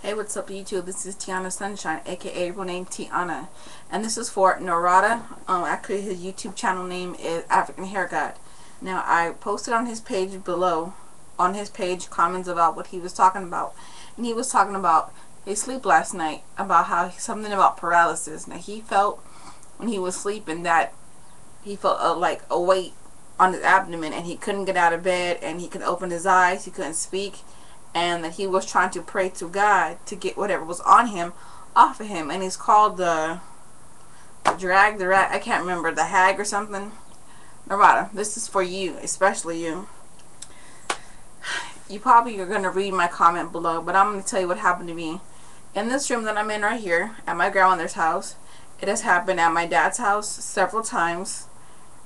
Hey, what's up YouTube? This is TianaSunshine, aka real name Tiana, and this is for Narada. Actually his YouTube channel name is African Hair God. Now I posted on his page below, on his page, comments about what he was talking about, and he was talking about his sleep last night, about how something about paralysis. Now he felt when he was sleeping that he felt like a weight on his abdomen, and he couldn't get out of bed, and he couldn't open his eyes, he couldn't speak, and that he was trying to pray to God to get whatever was on him off of him. And he's called the rat, I can't remember, the hag or something. Narada, this is for you, especially you. You probably are going to read my comment below, but I'm going to tell you what happened to me. In this room that I'm in right here, at my grandmother's house, it has happened at my dad's house several times.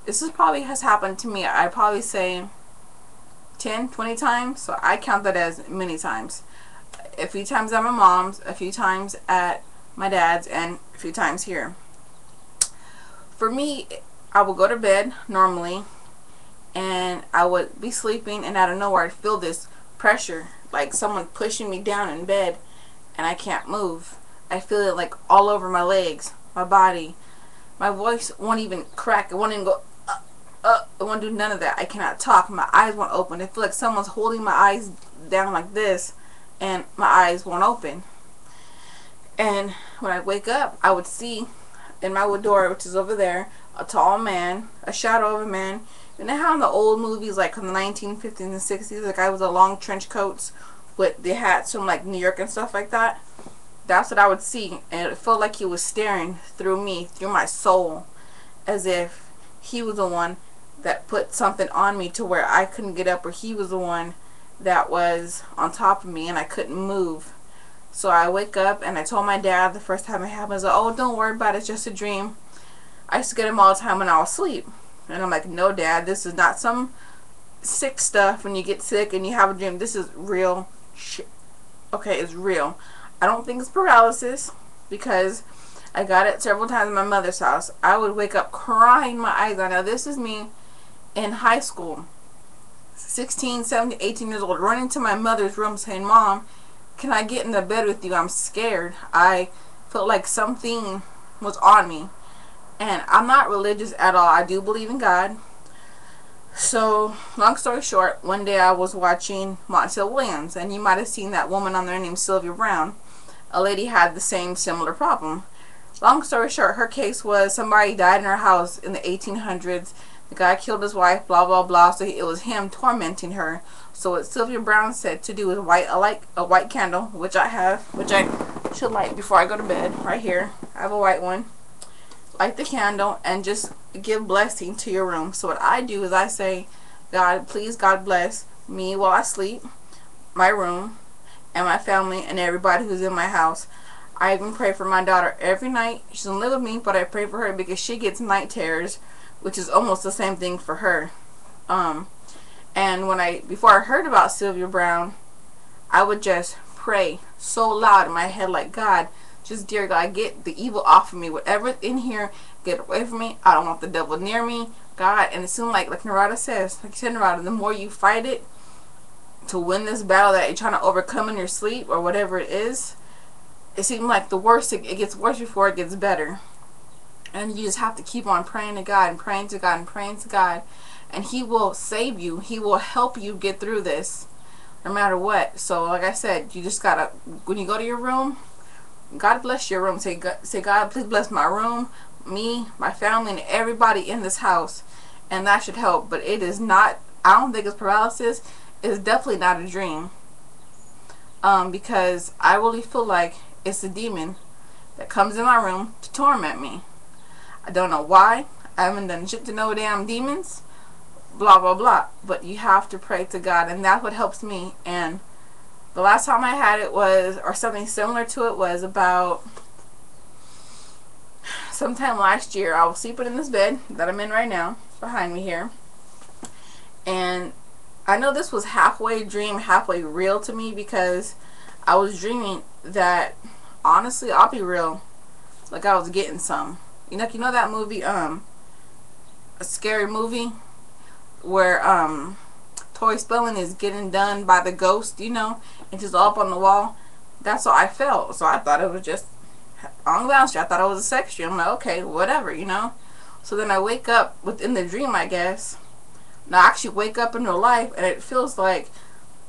This has happened to me, I'd probably say 10, 20 times, so I count that as many times. A few times at my mom's, a few times at my dad's, and a few times here. For me, I would go to bed normally, and I would be sleeping, and out of nowhere I'd feel this pressure, like someone pushing me down in bed, and I can't move. I feel it like all over my legs, my body. My voice won't even crack, it won't even go I won't do none of that. I cannot talk. My eyes won't open. I feel like someone's holding my eyes down like this, and my eyes won't open. And when I wake up, I would see in my door, which is over there, a tall man, a shadow of a man. You know how in the old movies, like from the 1950s and 60s, the guy with the long trench coats with the hats from like New York and stuff like that? That's what I would see, and it felt like he was staring through me, through my soul, as if he was the one that put something on me to where I couldn't get up, or he was the one that was on top of me and I couldn't move. So I wake up, and I told my dad the first time it happened, I was like, oh, don't worry about it, it's just a dream. I used to get him all the time when I was asleep, and I'm like, no Dad, this is not some sick stuff when you get sick and you have a dream. This is real shit. Okay, it's real. I don't think it's paralysis, because I got it several times in my mother's house. I would wake up crying my eyes out. Now this is me in high school, 16, 17, 18 years old, running to my mother's room saying, Mom, can I get in the bed with you? I'm scared. I felt like something was on me. And I'm not religious at all. I do believe in God. So, long story short, one day I was watching Montel Williams, and you might have seen that woman on there named Sylvia Brown. A lady had the same similar problem. Long story short, her case was somebody died in her house in the 1800s. The guy killed his wife, blah blah blah. So it was him tormenting her. So what Sylvia Brown said to do is light a white candle, which I have, which I should light before I go to bed. Right here, I have a white one. Light the candle and just give blessing to your room. So what I do is I say, God, please, God bless me while I sleep, my room, and my family, and everybody who's in my house. I even pray for my daughter every night. She doesn't live with me, but I pray for her because she gets night terrors, which is almost the same thing for her. And before I heard about Sylvia Brown, I would just pray so loud in my head, like, God, just dear God, get the evil off of me. Whatever's in here, get away from me. I don't want the devil near me, God. And it seemed like Narada says, like you said, Narada, the more you fight it to win this battle that you're trying to overcome in your sleep or whatever it is, it seemed like the worse it gets worse before it gets better. And you just have to keep on praying to God and praying to God and praying to God, and He will save you. He will help you get through this no matter what. So like I said, you just gotta, when you go to your room, God bless your room. Say God, please bless my room, me, my family, and everybody in this house, and that should help. But it is not, I don't think it's paralysis. It's definitely not a dream, because I really feel like it's a demon that comes in my room to torment me. I don't know why. I haven't done shit to no damn demons, blah blah blah. But you have to pray to God, and that's what helps me. And the last time I had it was, or something similar to it, was about sometime last year. I was sleeping in this bed that I'm in right now, behind me here, and I know this was halfway dream, halfway real to me, because I was dreaming that, honestly, I'll be real, like I was getting some. You know that movie, a scary movie, where Tori Spelling is getting done by the ghost, you know, and she's all up on the wall. That's how I felt. So I thought it was just on the bounce. I thought it was a sex dream. I'm like, okay, whatever, you know. So then I wake up within the dream, I guess. Now I actually wake up in real life, and it feels like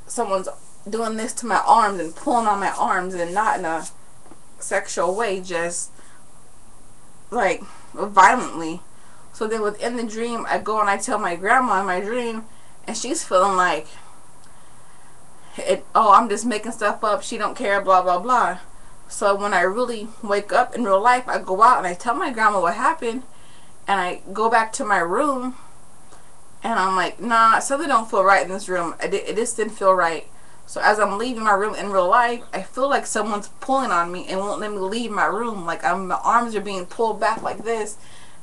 someone's doing this to my arms and pulling on my arms, and not in a sexual way, just like violently. So then within the dream, I go and I tell my grandma in my dream, and she's feeling like, oh, I'm just making stuff up. She don't care, blah, blah, blah. So when I really wake up in real life, I go out and I tell my grandma what happened, and I go back to my room, and I'm like, nah, something don't feel right in this room. It just didn't feel right. So as I'm leaving my room in real life, I feel like someone's pulling on me and won't let me leave my room. Like my arms are being pulled back like this,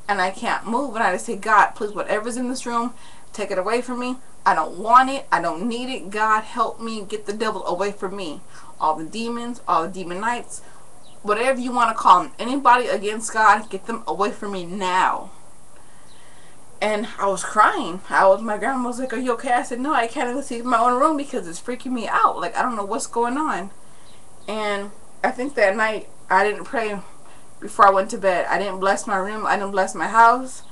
and I can't move. And I just say, God, please, whatever's in this room, take it away from me. I don't want it. I don't need it. God, help me. Get the devil away from me. All the demons, all the demonites, whatever you want to call them. Anybody against God, get them away from me now. And I was crying. My grandma was like, are you okay? I said, no, I can't even see my own room because it's freaking me out. Like, I don't know what's going on. And I think that night I didn't pray before I went to bed. I didn't bless my room. I didn't bless my house.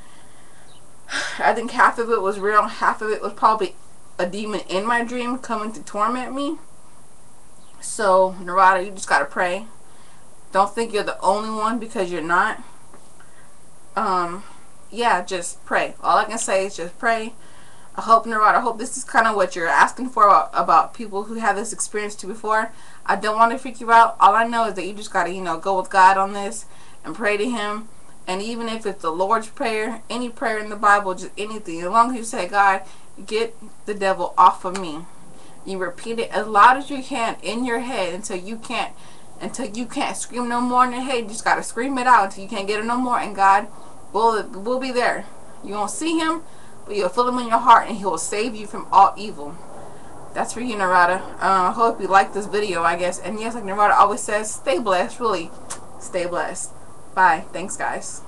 I think half of it was real. Half of it was probably a demon in my dream coming to torment me. So, Narada, you just got to pray. Don't think you're the only one, because you're not. Yeah, just pray. All I can say is just pray. I hope, Narada, I hope this is kind of what you're asking for about people who have this experience too before. I don't want to freak you out. All I know is that you just got to, you know, go with God on this and pray to Him. And even if it's the Lord's Prayer, any prayer in the Bible, just anything, as long as you say, God, get the devil off of me. You repeat it as loud as you can in your head until you can't scream no more in your head. You just got to scream it out until you can't get it no more. And God will be there. You won't see Him, but you'll feel Him in your heart, and He will save you from all evil. That's for you, Narada. I hope you like this video, I guess. And yes, like Narada always says, stay blessed. Really, stay blessed. Bye. Thanks, guys.